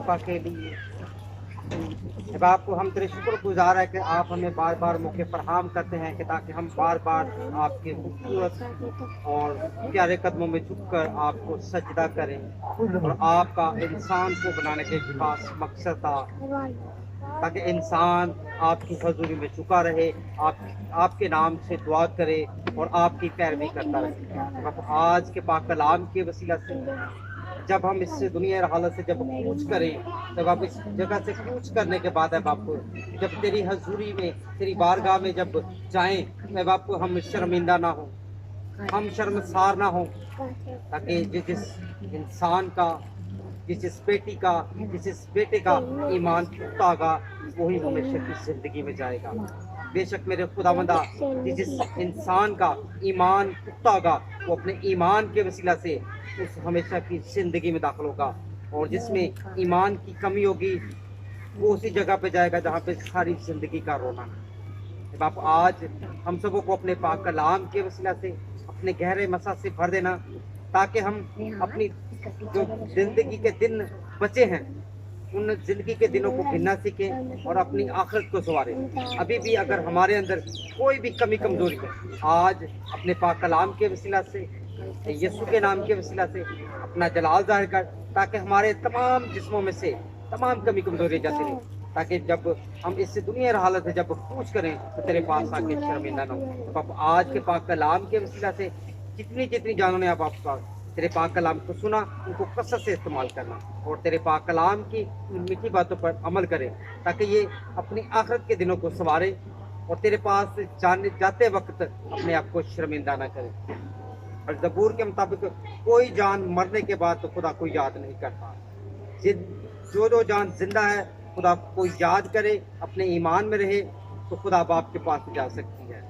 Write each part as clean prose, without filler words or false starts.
मौका के लिए। बाप को हम तेरे शुक्र गुजार है कि आप हमें बार बार मौके फराहम करते हैं कि ताकि हम बार बार आपके खूबसूरत और प्यारे कदमों में झुककर आपको सजदा करें। और आपका इंसान को बनाने के खास मकसद था ताकि इंसान आपकी हजूरी में झुका रहे, आपके नाम से दुआ करे और आपकी पैरवी करता रहे। बाप आज के पाक कलाम के वसीला से जब हम इस दुनिया और हालत से जब कूच करें, जब आप इस जगह से कूच करने के बाद है बाप, जब तेरी हजूरी में तेरी बारगाह में जब जाएं, मैं बाप को हम शर्मिंदा ना हो, हम शर्मसार ना हो, ताकि जिस इंसान का, जिस बेटी का, जिस बेटे का ईमान टूटा होगा वही हमेशा की जिंदगी में जाएगा। बेशक मेरे खुदावंदा, जिस इंसान का ईमान टूटा होगा वो अपने ईमान के वसीला से उस हमेशा की जिंदगी में दाखिल होगा, और जिसमें ईमान की कमी होगी वो उसी जगह पे जाएगा जहाँ पे सारी जिंदगी का रोना है। बाप आज हम सबों को अपने पाक कलाम के वसीला से अपने गहरे मसा से भर देना, ताकि हम अपनी जो जिंदगी के दिन बचे हैं उन जिंदगी के दिनों को गिनना सीखें और अपनी आखिरत को संवारें। अभी भी अगर हमारे अंदर कोई भी कमी कमजोरी है, आज अपने पाक कलाम के वसीला से, यीशु के नाम के वसीला से अपना जलाल जाहिर कर, ताकि हमारे तमाम जिस्मों में से तमाम कमी कमजोरी जाती रहे, ताकि जब हम इस दुनिया की हालत से जब पूछ करें तो तेरे पास आके शर्मिंदा ना हो। तो आज के पाक कलाम के वसीला से जितनी जितनी जानों ने आप तेरे पाक कलाम को सुना उनको कसरत से इस्तेमाल करना और तेरे पाक कलाम की मीठी बातों पर अमल करें, ताकि ये अपनी आखिरत के दिनों को संवारे और तेरे पास जाते वक्त अपने आप को शर्मिंदा ना करें। और ज़बूर के मुताबिक कोई जान मरने के बाद तो खुदा को याद नहीं करता, जो जान जिंदा है खुदा को याद करे, अपने ईमान में रहे तो खुदा बाप के पास जा सकती है।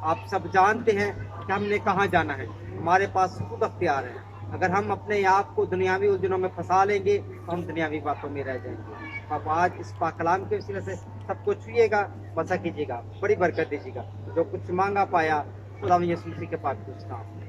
आप सब जानते हैं कि हमने कहाँ जाना है, हमारे पास खुद अख्तियार है। अगर हम अपने आप को दुनियावी उलझनों में फंसा लेंगे तो हम दुनियावी बातों में रह जाएंगे। आप आज इस पाक कलाम के वसीले से सबको छुइएगा, मसा कीजिएगा, बड़ी बरकत दीजिएगा। जो कुछ मांगा पाया खुदा यीशु मसीह के पास पूछता हूँ।